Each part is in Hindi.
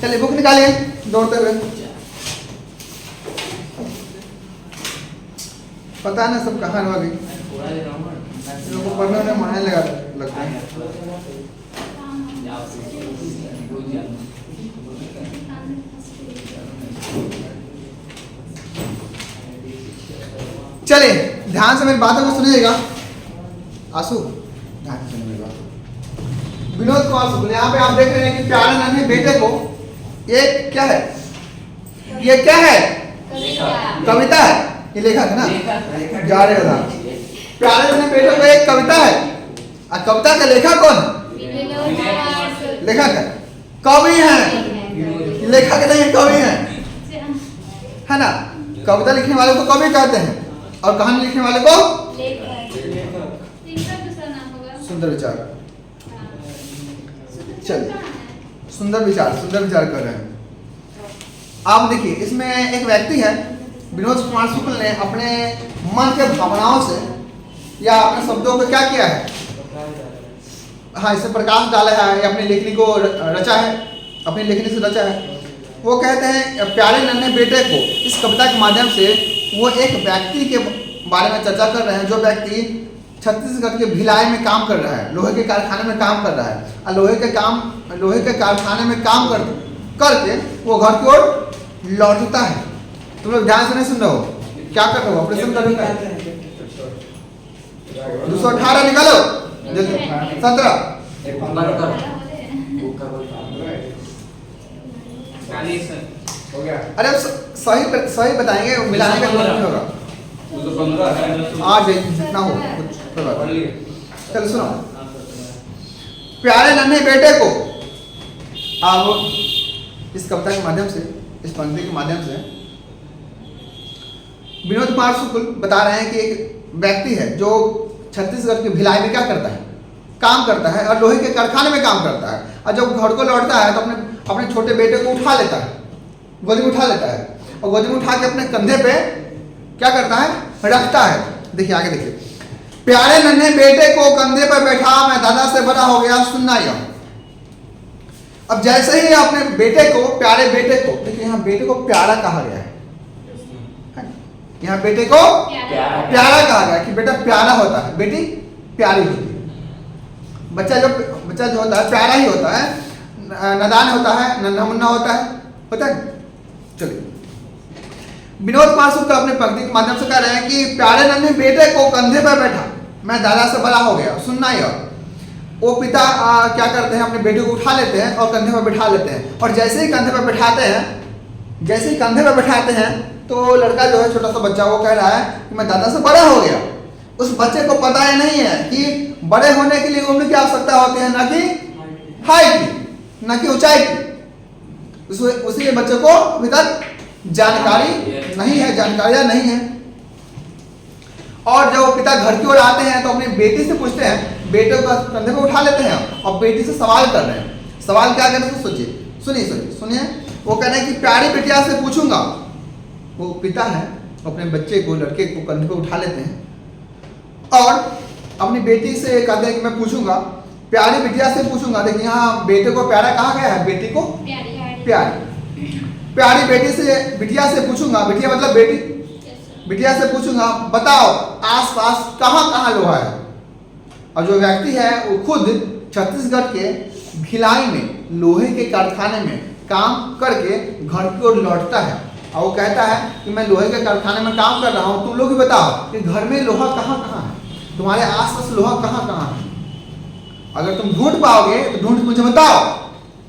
चलिए बुक निकालिए दौड़ते हुए। पता है ना सब कहाँ वाली लोगों को पढ़ने में मन लगा लगता है। चलिए ध्यान से मेरी बातों को सुनिएगा। आंसू ध्यान से सुनिए मेरी बात। विनोद कुमार शुक्ल, यहाँ पे आप देख रहे हैं कि प्यारे नन्हे बेटे को ये क्या है, ये क्या है, कविता है। ये लेखक है ना, जा रहे था। प्यारे नन्हे बेटे को एक कविता है और कविता का लेखक कौन, लेखक है, कवि है, लेखक नहीं कवि है ना। कविता लिखने वाले को कवि कहते हैं और कहानी लिखने वाले को सुंदर विचार। चलिए सुंदर विचार कर रहे हैं। आप देखिए इसमें एक व्यक्ति है विनोद कुमार शुक्ल ने अपने मन के भावनाओं से या अपने शब्दों को क्या किया है, हाँ इसे प्रकाश डाला है या अपनी लेखनी को रचा है, अपनी लेखनी से रचा है। वो कहते हैं प्यारे नन्हे बेटे को इस कविता के माध्यम से वो एक व्यक्ति के बारे में चर्चा कर रहे हैं जो व्यक्ति छत्तीसगढ़ के भिलाई में काम कर रहा है, लोहे के कारखाने में काम कर रहा है और लोहे के कारखाने में काम करके वो घर की ओर लौटता है। तुम लोग ध्यान से नहीं सुन रहे हो, क्या कर रहे हो, ऑपरेशन कर रहे हो। 218 निकालो, 17 हो गया। अरे सही बताएंगे, मिलाने का जरूरत नहीं होगा। आज जितना हो चलो सुनो। प्यारे नन्हे बेटे को आप इस कविता के माध्यम से, इस पंक्ति के माध्यम से विनोद कुमार शुक्ल बता रहे हैं कि एक व्यक्ति है जो छत्तीसगढ़ के भिलाई में क्या करता है, काम करता है और लोहे के कारखाने में काम करता है और जब घर को लौटता है तो अपने छोटे बेटे को उठा लेता है, गोदी में उठा लेता है और गोदी में उठा के अपने कंधे पे क्या करता है, रखता है। देखिए आगे देखिए। प्यारे नन्हे बेटे को कंधे पर बैठा मैं दादा से बड़ा हो गया, सुनना यह। अब जैसे ही अपने बेटे को, प्यारे बेटे को, देखिए यहाँ बेटे को प्यारा कहा गया है, यहाँ बेटे को प्यारा कहा गया कि बेटा प्यारा होता है, बेटी प्यारी होती है। बच्चा जो होता है प्यारा ही होता है, नादान होता है, नन्हा मुन्ना होता है। चलिए विनोद कुमार शुक्ल अपने पंक्ति के माध्यम से कह रहे हैं कि प्यारे नन्हे बेटे को कंधे पर बैठा मैं दादा से बड़ा हो गया, सुनना यह। वो पिता क्या करते हैं, अपने बेटे को उठा लेते हैं और कंधे पर बैठा लेते हैं और जैसे ही कंधे पर बैठाते हैं तो लड़का जो है, छोटा सा बच्चा, वो कह रहा है कि मैं दादा से बड़ा हो गया। उस बच्चे को पता ही नहीं है कि बड़े होने के लिए उम्र की आवश्यकता होती है, ना कि हाइट की, ना कि ऊंचाई की। उसी बच्चे को अभी तक जानकारियां नहीं है। और जब पिता घर की ओर आते हैं तो अपनी बेटी से पूछते हैं, बेटे को कंधे पे उठा लेते हैं और बेटी से सवाल कर रहे हैं। सवाल क्या कर रहे हैं सोचिए, सुनिए। वो कह रहे हैं कि प्यारी बिटिया से पूछूंगा। वो पिता है, अपने बच्चे को, लड़के को कंधे पे उठा लेते हैं और अपनी बेटी से कहते हैं कि मैं पूछूंगा, प्यारी बिटिया से पूछूंगा। देखिए यहाँ बेटे को प्यारा कहा गया है, बेटी को प्यारी बिटिया से पूछूंगा, बिटिया मतलब बेटी, बिटिया से पूछूंगा बताओ आसपास कहाँ लोहा है। और जो व्यक्ति है वो खुद छत्तीसगढ़ के भिलाई में लोहे के कारखाने में काम करके घर की ओर लौटता है और वो कहता है कि मैं लोहे के कारखाने में काम कर रहा हूँ, तुम लोग ही बताओ कि घर में लोहा कहाँ है, तुम्हारे आसपास लोहा कहाँ है। अगर तुम ढूंढ पाओगे तो ढूंढ मुझे बताओ।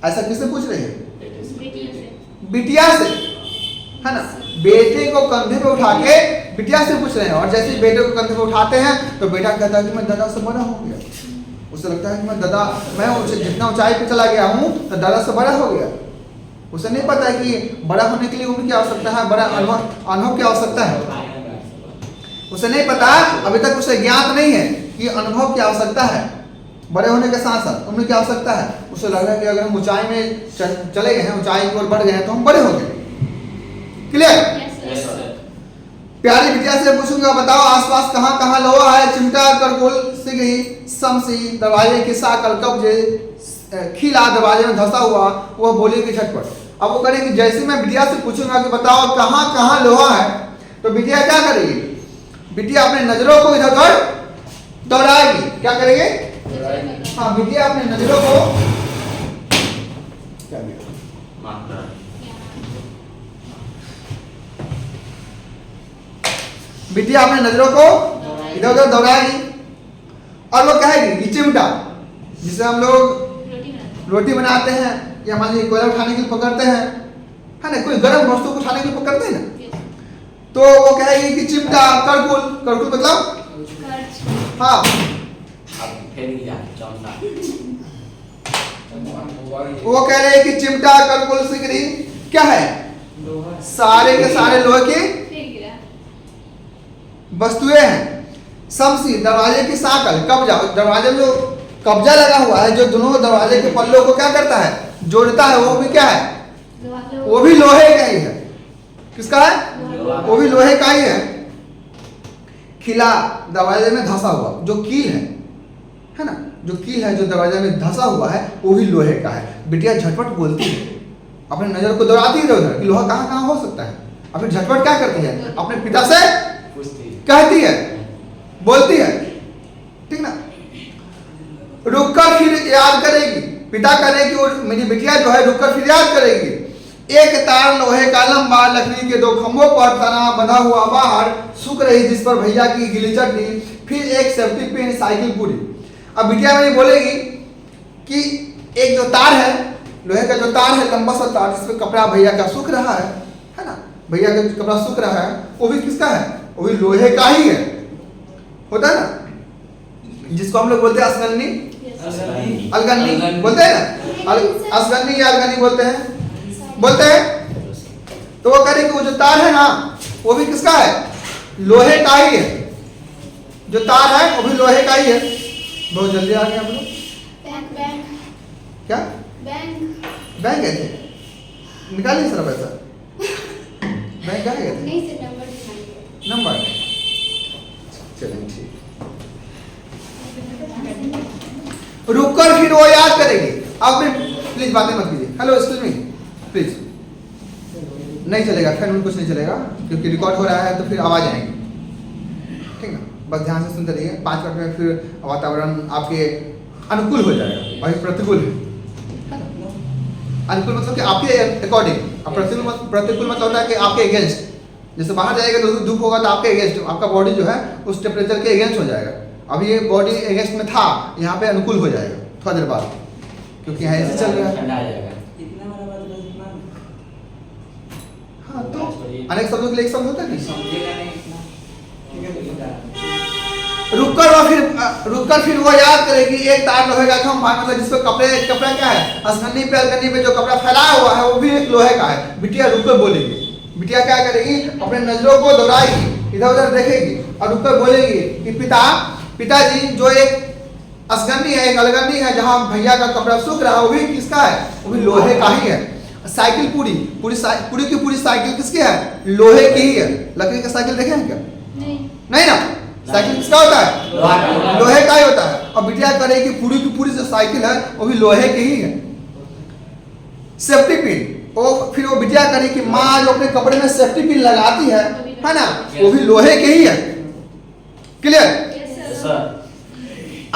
ऐसा किससे पूछ रहे हैं, बिटिया से, है ना। बेटे को कंधे पे उठा के बिटिया से पूछ रहे हैं और जैसे ही बेटे को कंधे पे उठाते हैं तो बेटा कहता है कि मैं दादा से बड़ा हो गया। उसे लगता है कि मैं जितना ऊंचाई पे चला गया हूँ तो दादा से बड़ा हो गया। उसे नहीं पता है कि बड़ा होने के लिए उम्र की आवश्यकता है, बड़ा अनुभव की आवश्यकता है। उसे नहीं पता, अभी तक उसे ज्ञात नहीं है कि अनुभव की आवश्यकता है, बड़े होने के साथ साथ उम्र की आवश्यकता है। उसे लग रहा है कि अगर हम ऊंचाई में चले गए हैं, ऊंचाई की ओर बढ़ गए हैं तो हम बड़े हो गए। क्लियर? प्यारी बिटिया से पूछूंगा बताओ आसपास कहाँ लोहा है, चिमटा, करगोल, सिगड़ी, समसी, दरवाजे की साकल, कब्जे, खिला दरवाजे में धंसा हुआ, वह बोलेगी झटपट। अब वो करेगी, जैसे मैं बिटिया से पूछूंगा कि बताओ कहाँ कहाँ लोहा है, तो बिटिया क्या करेगी? बिटिया अपने नजरों को इधर उधर दौड़ाएगी। क्या करेगी? हाँ, बिटिया अपने नजरों को क्या बिटिया अपने नजरों को इधर उधर दौड़ाएगी और वो कहेगी कि चिमटा, जिसे हम लोग रोटी बनाते हैं या मान लीजिए कोयला उठाने के लिए पकड़ते हैं, है ना, कोई गर्म वस्तु को उठाने के लिए पकड़ते हैं ना, तो वो कहेगी कि चिमटा, करकुल। करकुल मतलब हाँ, वो कह रहे हैं कि चिमटा, करकुल, सिकड़ी क्या है? सारे के सारे लोहे की वस्तुएं हैं। शमशी, दरवाजे की सांकल, कब्जा, दरवाजे में जो कब्जा लगा हुआ है, जो दोनों दरवाजे के पल्लों को क्या करता है? जोड़ता है, वो भी क्या है? वो भी लोहे का ही है। किसका है? वो भी लोहे का ही है। खिला, दरवाजे में धंसा हुआ, जो कील है ना, जो कील है जो दरवाजे में धंसा हुआ है, वो भी लोहे का है। बिटिया झटपट बोलती है, अपने नजर को दौड़ाती है उधर कि लोहा कहाँ कहाँ हो सकता है। अपने झटपट क्या करती है? अपने पिता से कहती है, बोलती है, ठीक ना। रुककर फिर याद करेगी। पिता करेगी और मेरी बिटिया जो है रुककर फिर याद करेगी। एक तार लोहे का लंबा लकड़ी के 2 खंभों पर तना बंधा हुआ बाहर सूख रही, जिस पर भैया की गीली चटनी, फिर एक सेफ्टी पिन, साइकिल पूरी। अब बिटिया मेरी बोलेगी कि एक जो तार है, लोहे का जो तार है, लंबा सा तार, जिसपे कपड़ा भैया का सूख रहा है ना, भैया का कपड़ा सूख रहा है, वो भी किसका है? वो भी लोहे का ही है, होता है ना, जिसको हम लोग बोलते हैं असगन्नी, अलगन्नी बोलते हैं ना, असगन्नी या अलगन्नी बोलते हैं। तो वो कह रहे कि वो जो तार है ना, वो भी किसका है? लोहे का ही है। जो तार है वो भी लोहे का ही है। बहुत जल्दी आ गए हम लोग। क्या बैंक गए थे? निकालिए सर पैसा। बैंक क्या गए थे? नंबर। चलिए ठीक। रुककर फिर वो याद करेगी। अब प्लीज बातें मत कीजिए। Hello, excuse me, please. नहीं चलेगा, फिर कुछ नहीं चलेगा, क्योंकि रिकॉर्ड हो रहा है, तो फिर आवाज आएगी, ठीक है। बस ध्यान से सुनते रहिए। 5 मिनट में फिर वातावरण आपके अनुकूल हो जाएगा। और प्रतिकूल है, अनुकूल मतलब कि आपके अकॉर्डिंग, प्रतिकूल मतलब होता है कि आपके अगेंस्ट। जैसे बाहर जाएगा तो धूप होगा तो आपके अगेंस्ट, आपका बॉडी जो है उस टेम्परेचर के अगेंस्ट हो जाएगा। अभी ये बॉडी अगेंस्ट में था, यहाँ पे अनुकूल हो जाएगा थोड़ा देर बाद, क्योंकि यहाँ ऐसे चल रहा है। हाँ, तो अनेक शब्दों के लिए एक शब्द होता है नहीं। रुककर फिर वो याद करेगी। एक तार लोहे का खंभा, मतलब जिसपे कपड़ा क्या है, असगन्नी पे अलगन्नी पे जो कपड़ा फैलाया हुआ है, वो भी एक लोहे का है। बिटिया रुककर बोलेगी। बिटिया क्या करेगी? अपने नजरों को दौड़ाएगी, इधर उधर देखेगी और रुककर बोलेगी कि पिताजी, जो एक असगन्नी है, एक अलगन्नी है, जहाँ भैया का कपड़ा सूख रहा है, वो भी किसका है? वो भी लोहे का ही है। साइकिल पूरी की पूरी साइकिल किसकी है? लोहे की ही है। लकड़ी का साइकिल देखे हैं क्या? नहीं ना। साइकिल किसका होता है? लोहे का ही होता है। और बिटिया करेगी पूरी की पूरी जो साइकिल है वो भी लोहे की ही है। सेफ्टी पिन, फिर वो बिटिया करेगी कि माँ जो अपने कपड़े में सेफ्टी पिन लगाती है ना, वो भी लोहे की ही है। क्लियर?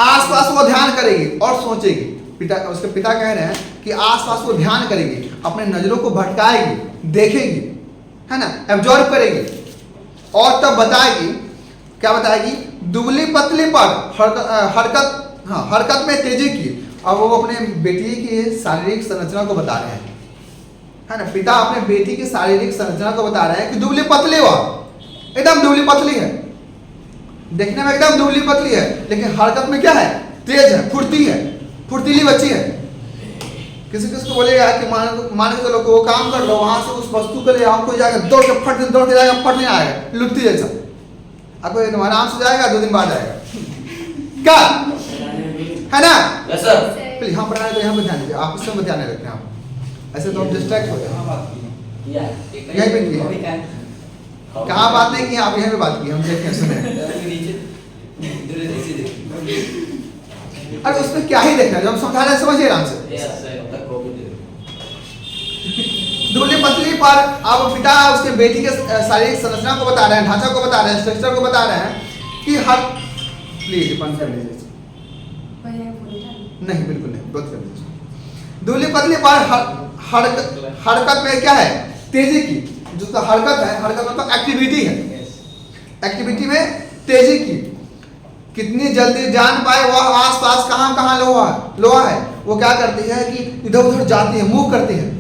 आसपास वो ध्यान करेगी और सोचेगी। उसके पिता कह रहे हैं कि आसपास वो ध्यान करेगी, अपने नजरों को भटकाएगी, देखेगी, है ना, एब्जॉर्ब करेगी और तब बताएगी। क्या बताएगी? दुबली पतली पर हरकत में तेजी की। अब वो अपने बेटी की शारीरिक संरचना को बता रहे हैं, है ना। पिता अपने बेटी की शारीरिक संरचना को बता रहे हैं कि दुबली पतली हुआ, एकदम दुबली पतली है, देखने में एकदम दुबली पतली है, लेकिन हरकत में क्या है? तेज है, फुर्तीली बच्ची है। किसी को बोलेगा कि मान के चलो वो काम कर लो, वहां से उस वस्तु के लिए आपको जाएगा, दौड़ के जाएगा, फट नहीं आएगा, लुटती जैसा। आपको एकदम आराम से जाएगा, 2 दिन बाद आएगा। क्या है ना? प्लीज हम पढ़ा रहे तो यहाँ पे ध्यान दीजिए, आप इस पर ध्यान नहीं रखते हैं, ऐसे तो हम डिस्ट्रैक्ट हो जाए। यहीं पे किया, कहाँ बात नहीं की, आप यहाँ पे बात की, हम देखें सुने। अरे उसमें क्या ही देखना है, जो हम समझा रहे हैं समझिए आराम से। दूल्हे पतली पर अब पिता उसके बेटी के शारीरिक संरचना को बता रहे हैं, ढांचा को बता रहे हैं, स्ट्रक्चर को बता रहे हैं कि हर प्लीज बंद कर लीजिए। नहीं बिल्कुल नहीं, बंद कर लीजिए। दूल्हे पतली पर हरकत में क्या है, तेजी की, जो हरकत है, हरकत मतलब एक्टिविटी है, एक्टिविटी में तेजी की, कितनी जल्दी जान पाए वह आसपास कहाँ लोहा है, वो क्या करती है कि इधर उधर जाती है, मूव करती है।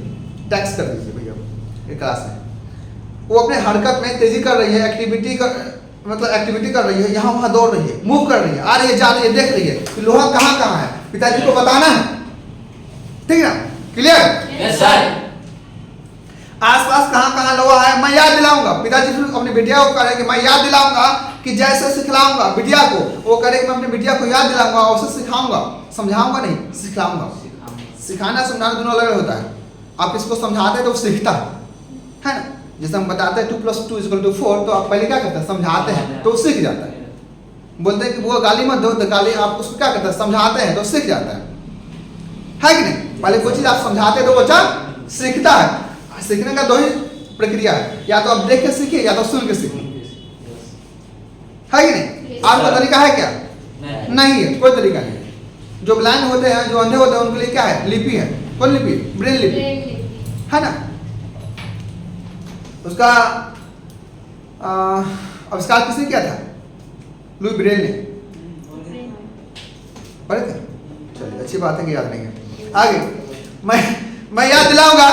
टैक्स कर दीजिए भैया ये क्लास है। वो अपने हरकत में तेजी कर रही है, एक्टिविटी कर रही है, यहाँ वहाँ दौड़ रही है, मूव कर रही है, आ रही है, जा रही है, देख रही है कि लोहा कहाँ है, पिताजी को बताना है, ठीक है, क्लियर? Yes sir. आसपास कहाँ लोहा है मैं याद दिलाऊंगा। पिताजी फिर अपनी बिटिया को कहे कि मैं याद दिलाऊंगा कि जैसे सिखलाऊंगा बिटिया को, वो करे कि मैं अपनी बिटिया को याद दिलाऊंगा और उसे सिखाऊंगा, समझाऊंगा नहीं, सिखलाऊंगा। सिखाना समझाना दोनों अलग होता है। आप इसको समझाते हैं तो वो सीखता है ना, जैसे हम बताते हैं 2 + 2 = 4, तो आप पहले क्या करते हैं, समझाते हैं तो वो सीख जाता है। बोलते हैं कि वो गाली मत दो, तो गाली आप उसको क्या करते हैं, समझाते हैं तो सीख जाता है कि नहीं? पहले कोई चीज आप समझाते हैं तो बच्चा सीखता है। सीखने का 2 ही प्रक्रिया है, या तो आप देख के सीखिए या तो सुन के सीखिए, है कि नहीं? आपका तरीका है क्या? नहीं है, कोई तरीका नहीं है। जो ब्लाइंड होते हैं, जो अंधे होते हैं, उनके लिए क्या है, लिपि है। कौन लिपि? ब्रेन लिपि, है ना। उसका आविष्कार किसने किया था? लुई ब्रेल ने। पढ़े थे? चलिए अच्छी बात है कि याद नहीं है। आगे मैं याद दिलाऊंगा,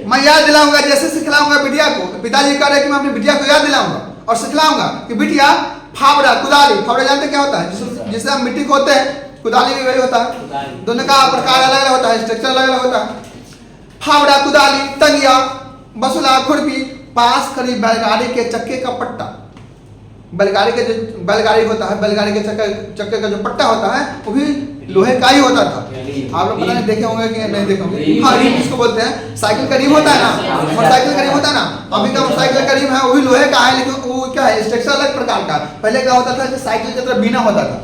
मैं याद दिलाऊंगा जैसे सिखलाऊंगा बिटिया को। पिताजी कह रहे हैं कि मैं अपनी बिटिया को याद दिलाऊंगा और सिखलाऊंगा कि बिटिया फावड़ा, कुदाली, फावड़ा जानते क्या होता है? जिससे हम मिट्टी खोदते हैं, कुदाली भी वही होता है। दोनों का प्रकार अलग अलग होता है, स्ट्रक्चर अलग अलग होता है। फावड़ा, कुदाली, तंगिया, बसुला, खुरपी, पास खड़ी बैलगाड़ी के चक्के का पट्टा। बैलगाड़ी होता है, बैलगाड़ी के चक्के का जो पट्टा होता है वो भी लोहे का ही होता था। आप लोग पता नहीं देखे होंगे कि नहीं देखे होंगे। हाँ, रिम इसको बोलते हैं। साइकिल का रिम होता है ना, मोटरसाइकिल का रिम होता है ना, अभी का मोटरसाइकिल का रिम है वो भी लोहे का है, लेकिन वो क्या है, स्ट्रक्चर अलग प्रकार का। पहले क्या होता था कि साइकिल की तरह बीना होता था,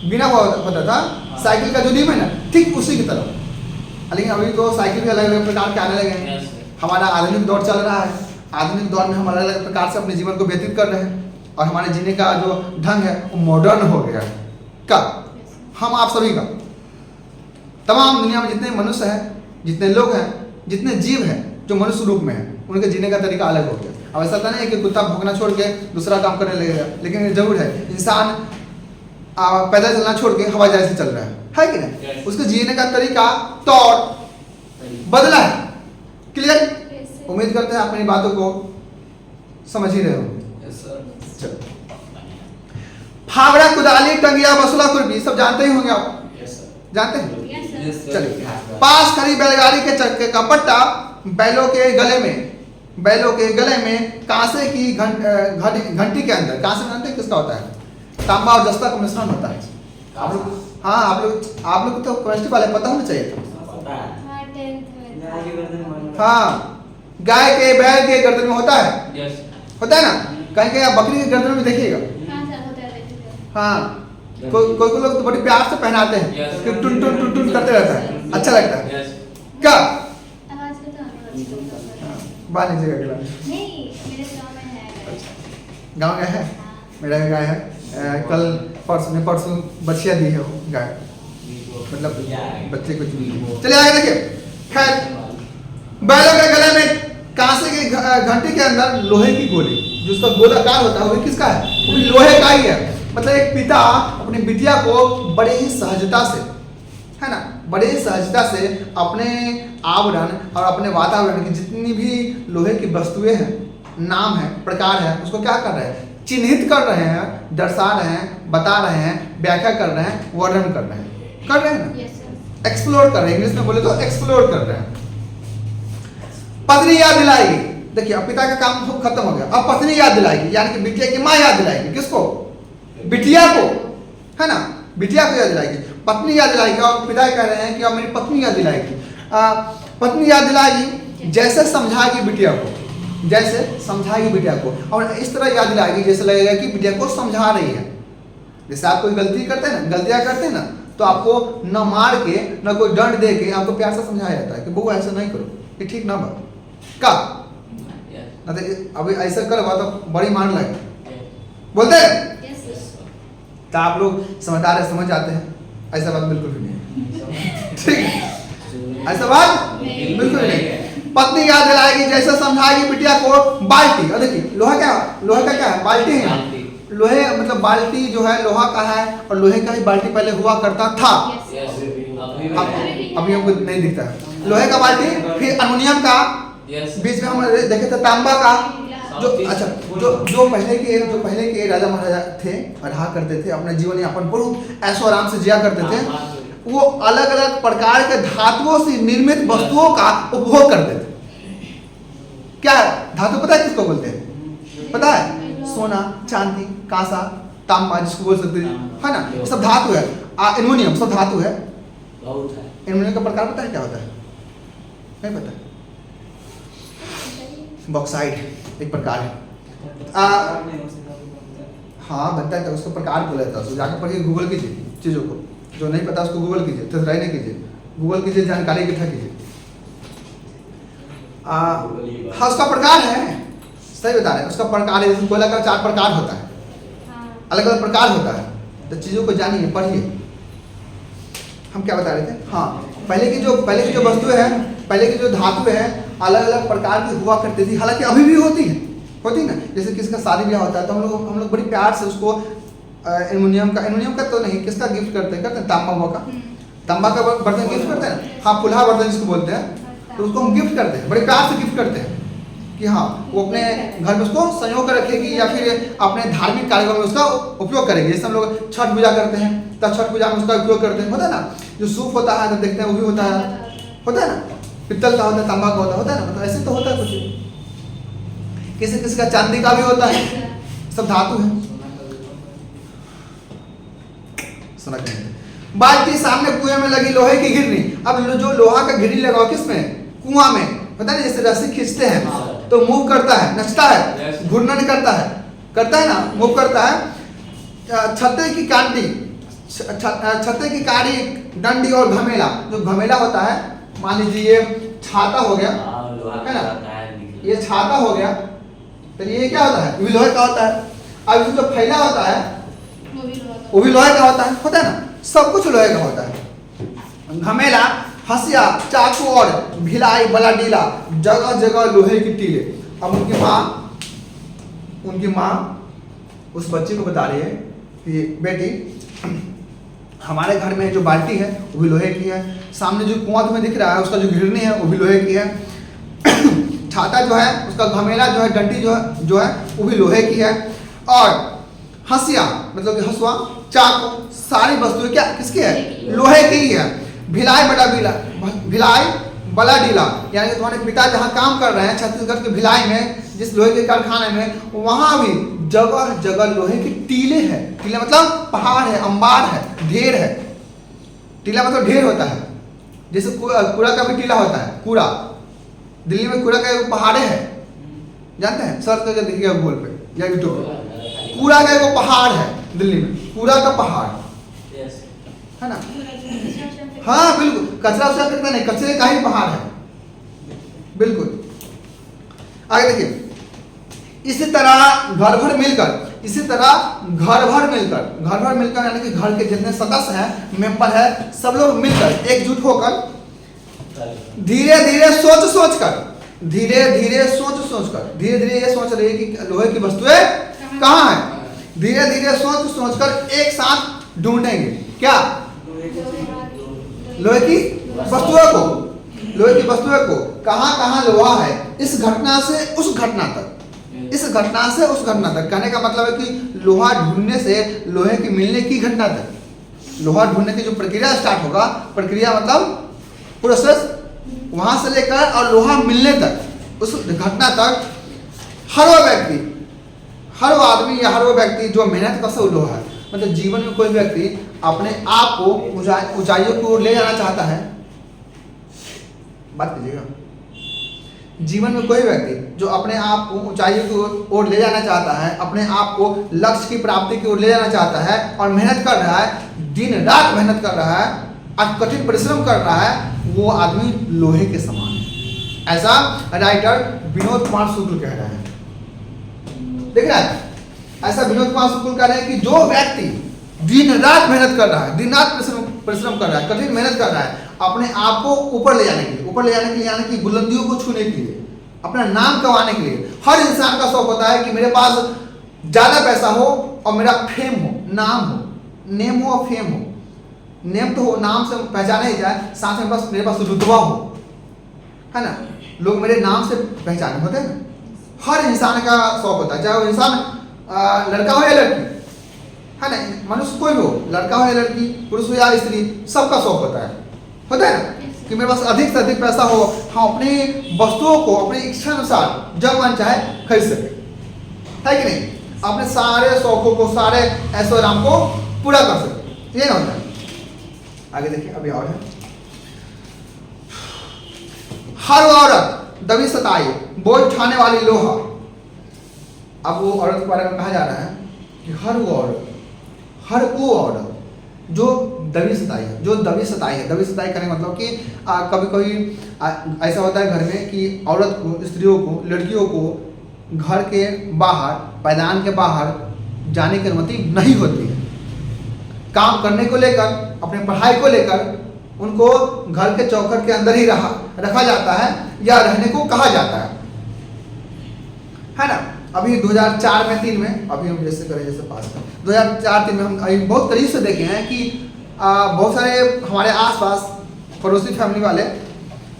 बीना होता था साइकिल का जो रिम है ना, ठीक उसी की तरह। लेकिन अभी तो साइकिल भी अलग अलग प्रकार के आने लगे हैं। हमारा आधुनिक दौर चल रहा है, आधुनिक दौर में हम अलग अलग प्रकार से अपने जीवन को व्यतीत कर रहे हैं और हमारे जीने का जो ढंग है वो मॉडर्न हो गया है। कब? हम आप सभी का, तमाम दुनिया में जितने मनुष्य हैं, जितने लोग हैं, जितने जीव हैं जो मनुष्य रूप में हैं, उनके जीने का तरीका अलग हो गया। अब ऐसा तो नहीं है कि कुत्ता भौंकना छोड़ के दूसरा काम करने लगेगा, लेकिन ये जरूर है इंसान पैदल चलना छोड़ के हवाई जहाज से चल रहा है कि नहीं? उसके जीने का तरीका, तौर बदला है। क्लियर? उम्मीद करते हैं आप मेरी बातों को समझ ही रहे हो। फावड़ा, कुदाली, टंगिया, बसुला, खुरपी सब जानते ही होंगे आप, जानते हैं? चलिए, पास खड़ी बैलगाड़ी के चक्के का पट्टा, बैलों के गले में कांसे की घंटी के अंदर, कांसे जानते हैं किसका होता है? तांबा और जस्ता का मिश्रण होता है। आप लोग, हाँ आप लोग तो केमिस्ट्री वाले पता होना चाहिए। हाँ, गाय के, बैल के गर्दन में होता है, होता है ना। कहीं आप बकरी के गर्दन में देखिएगा। हाँ, कोई लोग तो बड़ी प्यार से पहनाते हैं कि टुन टुन टुन टुन करते रहता है, अच्छा लगता है। क्या बात नहीं जगह गाँव में है, मेरा भी गाय है। कल परसों बच्चियाँ दी है वो गाय, मतलब बच्चे को चुनी। चलिए आगे देखिए। खैर, बैलों के गले में कांसे की घंटी के अंदर लोहे की गोली, जो उसका गोलाकार होता है वो किसका है? वो भी लोहे का ही है। मतलब एक पिता अपनी बिटिया को बड़े ही सहजता से, है ना, बड़े ही सहजता से अपने आवरण और अपने वातावरण की जितनी भी लोहे की वस्तुएं हैं, नाम है, प्रकार है, उसको क्या कर रहे हैं? चिन्हित कर रहे हैं, दर्शा रहे हैं, बता रहे हैं, व्याख्या कर रहे हैं, वर्णन कर रहे हैं ना, एक्सप्लोर कर रहे हैं। इंग्लिश में बोले तो एक्सप्लोर कर रहे हैं। पत्नी याद दिलाएगी। देखिए, अब पिता का काम खत्म हो गया, अब पत्नी याद दिलाएगी, यानी कि बिटिया की माँ याद दिलाएगी। किसको? बिटिया को, है ना, बिटिया को याद दिलाएगी, पत्नी याद दिलाएगी। और पिता कह रहे हैं कि अब मेरी पत्नी याद दिलाएगी। पत्नी याद दिलाएगी जैसे समझाएगी बिटिया को, जैसे समझाएगी बिटिया को, और इस तरह याद दिलाएगी जैसे लगेगा कि बिटिया को समझा रही है। जैसे आप कोई गलती करते हैं ना, गलतियां करते हैं ना, तो आपको न मार के न कोई दंड दे के आपको प्यार से समझाया जाता है कि बउआ ऐसा नहीं करो, ये ठीक ना बा का ना, तो अभी ऐसा करवा तो बड़ी मार लगे, बोलते हैं तो आप लोग समझदार है, समझ जाते हैं। ऐसा बात बिल्कुल भी नहीं, ठीक है, ऐसा बात बिल्कुल नहीं। पत्नी याद दिलाएगी, जैसे समझाएगी बिटिया को बाल्टी, और देखिए लोहा का क्या है, बाल्टी है। लोहे मतलब बाल्टी जो है लोहा का है, और लोहे का ही बाल्टी पहले हुआ करता था, अभी हमको नहीं दिखता है लोहे का बाल्टी। फिर एल्युमिनियम का, बीच में हम देखे थे तांबा का, जो अच्छा जो पहले के राजा महाराजा थे, रहा करते थे, अपने जीवन यापन बहुत ऐशो आराम से जिया करते थे, वो अलग अलग प्रकार के धातुओं से निर्मित वस्तुओं का उपभोग करते थे। क्या धातु पता है किसको बोलते हैं? पता है? सोना, चांदी, कांसा, तांबा जिसको बोल सकते हैं, है ना, सब धातु है। एल्युमिनियम सब धातु है। एल्युमिनियम का प्रकार पता है क्या होता है? नहीं पता? बॉक्साइट एक प्रकार है। हाँ बनता है, उसका प्रकार बोला जाता है, उसको जाकर पढ़िए, गूगल कीजिए चीज़ों को, जो नहीं पता उसको गूगल कीजिए, तो ट्राई नहीं कीजिए, गूगल कीजिए, जानकारी इकट्ठा कीजिए। हाँ उसका प्रकार है, सही बता रहे हैं, उसका प्रकार है। जैसे कोयला का 4 प्रकार होता है, अलग अलग प्रकार होता है, तो चीज़ों को जानिए, पढ़िए। हम क्या बता रहे थे? हाँ पहले की जो वस्तु है, पहले की जो धातु है, अलग अलग प्रकार की हुआ करती थी, हालांकि अभी भी होती ना। जैसे किसी का शादी ब्याह होता है तो हम लोग बड़ी प्यार से उसको एल्युमिनियम का तो नहीं, किसका गिफ्ट करते हैं तांबा का बर्तन गिफ्ट करते हैं ना, हाँ पुल्हा बर्तन जिसको बोलते हैं, तो उसको हम गिफ्ट करते हैं, बड़े प्यार से गिफ्ट करते हैं कि हाँ वो अपने घर में उसको संजो कर रखेगी, या फिर अपने धार्मिक कार्यक्रम में उसका उपयोग करेगी। जैसे हम लोग छठ पूजा करते हैं, तब छठ पूजा में उसका उपयोग करते हैं, होता है ना। जो सूप होता है तो देखते हैं, वो भी होता है ना, पित्तल का होता है, तांबा का होता है ना, मतलब ऐसे तो होता है कुछ। किसी का चांदी का भी होता है, सब धातु है। सुना करेंगे। बाल्टी सामने कुएं में लगी लोहे की घिरनी। अब जो लोहा का घिरनी लगाओ किसमें? कुआं में, पता नहीं, जैसे रस्सी खींचते हैं तो मूव करता है, नचता है, घूर्णन करता है ना, मूव करता है। छत्ते की काड़ी, डंडी और घमेला। जो घमेला होता है, मान लीजिए ये छाता हो गया, है ना, ये छाता हो गया, तो ये क्या होता है? वो लोहे का होता है। अब जो फैला होता है वो भी लोहे का होता है ना, सब कुछ लोहे का होता है। घमेला, हंसिया, चाकू और भिलाई, बलाडीला, जगह जगह लोहे की टीले। अब उनकी माँ उस बच्चे को बता रही है कि बेटी हमारे घर में जो बाल्टी है वो भी लोहे की है, सामने जो कुआं तुम्हें दिख रहा है उसका जो घिरनी है वो भी लोहे की है, छाता जो है उसका घमेला जो है, डंडी जो है वो भी लोहे की है, और हंसिया मतलब कि हंसुआ, चाकू, सारी वस्तुएं क्या किसकी है? लोहे की ही है। भिलाई बला डीला, यानी कि तुम्हारे पिता जहाँ काम कर रहे हैं छत्तीसगढ़ के भिलाई में, जिस लोहे के कारखाने में, वहाँ भी जगह जगह लोहे की टीले हैं। टीले मतलब पहाड़ है, अंबार है, ढेर है। टीला मतलब ढेर होता है, जैसे कूड़ा का भी टीला होता है। कूड़ा, दिल्ली में कूड़ा का एक पहाड़े है, जानते हैं? सर्च करके देखिएगा गूगल पे या यूट्यूब पे। कूड़ा का एक पहाड़ है दिल्ली में, कूड़ा का पहाड़ है ना। हाँ बिल्कुल, कचरा उचरा करता नहीं, कचरे का ही पहाड़ है, बिल्कुल। आगे देखिए, इसी तरह घर भर मिलकर यानी कि घर के जितने सदस्य हैं, मेंबर है, सब लोग मिलकर एकजुट होकर धीरे धीरे सोच कर ये सोच रही है कि लोहे की वस्तुएं कहाँ है। धीरे धीरे सोच कर एक साथ ढूंढेंगे क्या? लोहे की वस्तुओं को कहाँ लोहा है, इस घटना से उस घटना तक, कहने का मतलब है कि लोहा ढूंढने से लोहे की मिलने की घटना तक, लोहा ढूंढने की जो प्रक्रिया स्टार्ट होगा, प्रक्रिया मतलब प्रोसेस, वहां से लेकर और लोहा मिलने तक, उस घटना तक हर वो आदमी या हर वो व्यक्ति जो मेहनत कर सके लोहा है। मतलब जीवन में कोई व्यक्ति अपने आप को ऊंचाइयों को ले जाना चाहता है, बात कीजिएगा, जीवन में कोई व्यक्ति जो अपने आप को ऊंचाइयों की ओर ले जाना चाहता है, अपने आप को लक्ष्य की प्राप्ति की ओर ले जाना चाहता है और मेहनत कर रहा है, दिन रात मेहनत कर रहा है और कठिन परिश्रम कर रहा है, वो आदमी लोहे के समान है। ऐसा राइटर विनोद कुमार शुक्ल कह रहे हैं। देख रहा है, ऐसा विनोद कुमार शुक्ल कह रहे हैं कि जो व्यक्ति दिन रात मेहनत कर रहा है, दिन रात परिश्रम कर रहा है, कठिन मेहनत कर रहा है अपने आप को ऊपर ले जाने के लिए, यानी कि बुलंदियों को छूने के लिए, अपना नाम कमाने के लिए। हर इंसान का शौक होता है कि मेरे पास ज्यादा पैसा हो और मेरा फेम हो, नाम हो, नेम हो और फेम हो। नेम तो हो, नाम से पहचाना ही जाए, साथ में बस मेरे पास रुतबा हो, है ना, लोग मेरे नाम से पहचाने होते हैं ना। हर इंसान का शौक होता है, चाहे वो इंसान लड़का हो या लड़की, है ना, मनुष्य कोई भी हो, लड़का हो या लड़की, पुरुष हो या स्त्री, सबका शौक होता है ना, कि मेरे पास अधिक से अधिक पैसा हो, हम अपनी वस्तुओं को अपनी इच्छा अनुसार जब मन चाहे खरीद सके, है कि नहीं, अपने सारे शौकों को, सारे ऐश्वर्य को पूरा कर सके। ये ना होता है। आगे देखिए, अभी और है, हर औरत दबी सताई, बोझ उठाने वाली लोहा। अब वो औरत के बारे में कहा जा रहा है कि हर वो औरत जो दबी सताई है, दबी सताई करने का मतलब कि कभी कभी ऐसा होता है घर में कि औरत को, स्त्रियों को, लड़कियों को घर के बाहर, पैदान के बाहर जाने की अनुमति नहीं होती है। काम करने को लेकर, अपने पढ़ाई को लेकर उनको घर के चौखट के अंदर ही रखा जाता है या रहने को कहा जाता है ना। अभी 2004 में 3 में, अभी हम जैसे करें जैसे पास करें, 2004-3 में हम बहुत करीब से देखे हैं कि बहुत सारे हमारे आसपास पड़ोसी फैमिली वाले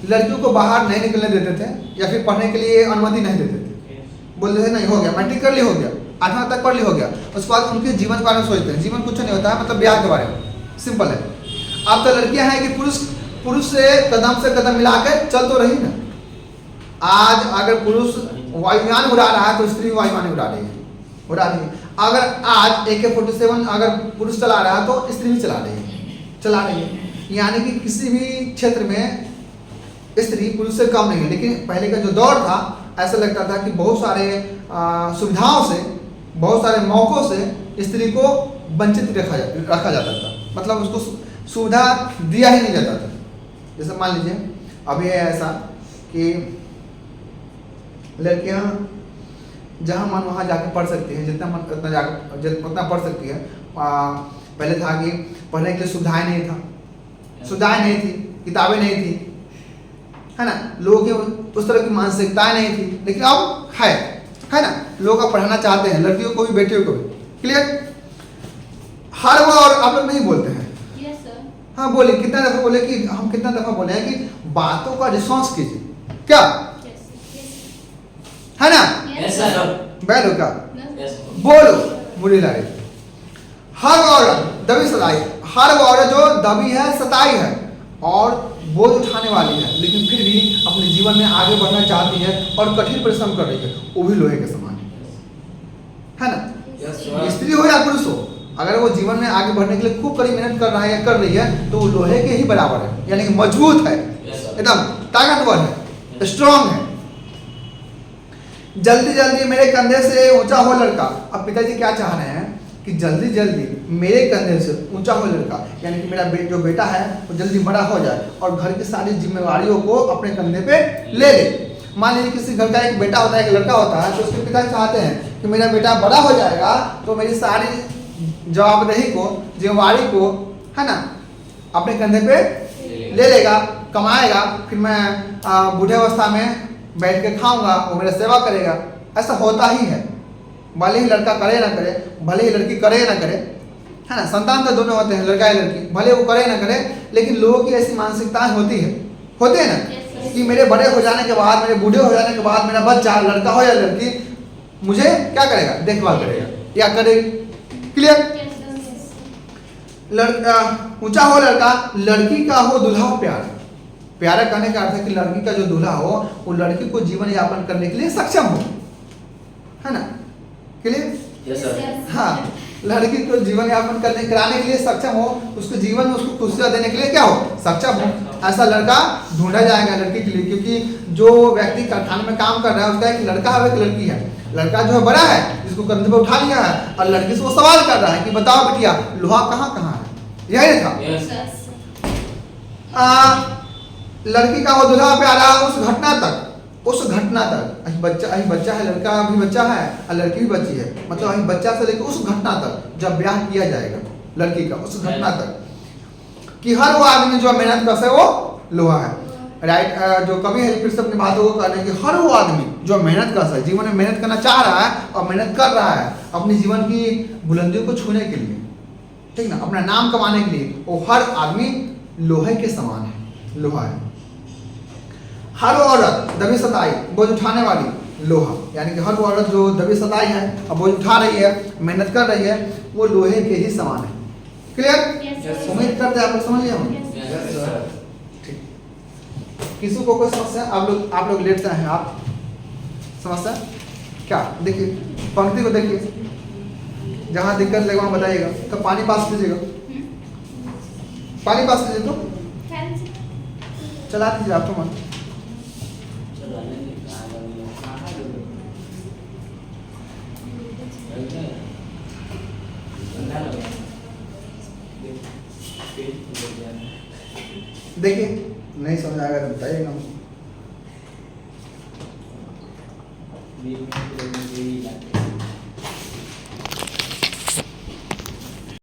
लड़कियों को बाहर नहीं निकलने देते थे या फिर पढ़ने के लिए अनुमति नहीं देते थे। बोलते थे नहीं, हो गया, मैट्रिक कर ली, हो गया, 8वां तक पढ़ ली, हो गया, उसके बाद उनके जीवन के बारे में सोचते हैं। जीवन कुछ नहीं होता है, मतलब ब्याह के बारे में, सिंपल है। अब तो लड़कियां हैं कि पुरुष से कदम मिलाकर चल तो रही ना। आज अगर पुरुष वायुयान उड़ा रहा है तो स्त्री वायुयान उड़ा रही है। अगर आज AK-47 अगर पुरुष चला रहा है तो स्त्री भी चला रही है। यानी कि किसी भी क्षेत्र में स्त्री पुरुष से कम नहीं है। लेकिन पहले का जो दौर था, ऐसा लगता था कि बहुत सारे सुविधाओं से, बहुत सारे मौकों से स्त्री को वंचित रखा जाता था, मतलब उसको सुविधा दिया ही नहीं जाता था। जैसे मान लीजिए अभी है ऐसा कि लड़कियां जहाँ मन वहाँ जाके पढ़ सकती हैं, जितना मन उतना पढ़ सकती है। पहले था कि पढ़ने के लिए सुविधाएं नहीं थी, किताबें नहीं थी, है ना, लोगों की उस तरह की मानसिकताएं नहीं थी। लेकिन अब है ना, लोग अब पढ़ाना चाहते हैं, लड़कियों को भी बेटियों को भी। क्लियर? हर वो, और आप लोग नहीं बोलते हैं। हाँ बोले, कितना दफा बोले कि हम कितना दफा बोले हैं कि बातों का रिस्पॉन्स कीजिए, क्या है ना, बैठो क्या बोलो, बुरी लगे। हर औरत दबी सताई, हर वो औरत जो दबी है, सताई है और बोझ उठाने वाली है, लेकिन फिर भी अपने जीवन में आगे बढ़ना चाहती है और कठिन परिश्रम कर रही है, वो भी लोहे के समान है ना। स्त्री हो या पुरुष हो, अगर वो जीवन में आगे बढ़ने के लिए खूब कड़ी मेहनत कर रहा है या कर रही है तो वो लोहे के ही बराबर है, यानी कि मजबूत है, एकदम ताकतवर है, स्ट्रांग है। जल्दी जल्दी मेरे कंधे से ऊंचा हो लड़का। अब पिताजी क्या चाह रहे हैं कि जल्दी जल्दी मेरे कंधे से ऊंचा हो लड़का, यानी कि मेरा जो बेटा है वो जल्दी बड़ा हो जाए और घर की सारी जिम्मेवारियों को अपने कंधे पे ले ले। मान लीजिए किसी घर का एक बेटा होता है, एक लड़का होता है, तो उसके पिता चाहते हैं कि मेरा बेटा बड़ा हो जाएगा तो मेरी सारी जवाबदेही को, जिम्मेवारी को, है ना, अपने कंधे पे ले लेगा, कमाएगा, फिर मैं बूढ़े अवस्था में बैठ के खाऊंगा, वो मेरा सेवा करेगा। ऐसा होता ही है, भले ही लड़का करे ना करे, भले ही लड़की करे ना करे, है ना, संतान तो दोनों होते हैं, लड़का या लड़की, भले वो करे ना करे, लेकिन लोगों की ऐसी मानसिकताएं होते हैं ना कि मेरे बड़े हो जाने के बाद, मेरे बूढ़े हो जाने के बाद मेरा बच्चा लड़का हो या लड़की मुझे क्या करेगा, देखभाल करेगा या करेगी। क्लियर? लड़का ऊंचा हो लड़का, लड़की का हो दुल्हा प्यारा कहने का अर्थ है कि लड़की का जो दूल्हा हो वो लड़की को जीवन यापन करने के लिए सक्षम हो, है ना। क्लियर? Yes sir. हाँ, लड़की को जीवन यापन कराने के लिए सक्षम हो, उसके जीवन में उसको खुशियां देने के लिए क्या हो, सक्षम हो। ऐसा लड़का ढूंढा जाएगा लड़की के लिए, क्योंकि जो व्यक्ति कारखाने में काम कर रहा है उसका एक लड़का है, एक लड़की है। लड़का जो है बड़ा है, जिसको कंधे पे उठा लिया है, और लड़की से वो सवाल कर रहा है कि बताओ बिटिया लोहा कहाँ कहाँ है। यही था। लड़की का वो दुल्हा पे आ रहा उस घटना तक अभी बच्चा है, लड़का अभी बच्चा है और लड़की भी बच्ची है, मतलब अभी बच्चा से लेकर उस घटना तक जब ब्याह किया जाएगा लड़की का, उस घटना तक कि हर वो आदमी जो मेहनत करता है वो लोहा है। राइट। जो कवि है फिर से अपनी बातों को कहने कि हर वो आदमी जो मेहनत करता है, जीवन में मेहनत करना चाह रहा है और मेहनत कर रहा है अपने जीवन की बुलंदियों को छूने के लिए, ठीक ना, अपना नाम कमाने के लिए, वो हर आदमी लोहे के समान है, लोहा है। हर वो औरत दबी सताई बोझ उठाने वाली लोहा, यानी कि हर वो औरत जो दबी सताई है और बोझ उठा रही है, मेहनत कर रही है, वो लोहे के ही समान है। क्लियर? उम्मीद करते हैं आप लोग समझ लिया होंगे। ठीक। किसी को कोई समस्या? आप लोग लेट से आए हैं, आप समस्या क्या? देखिए पंक्ति को देखिए, जहाँ दिक्कत लगे वहाँ बताइएगा। तो पानी पास कीजिएगा, पानी पास कीजिए, तो चला दीजिए आपको मन। देखिए नहीं समझ आएगा तो बताइएगा मुझे।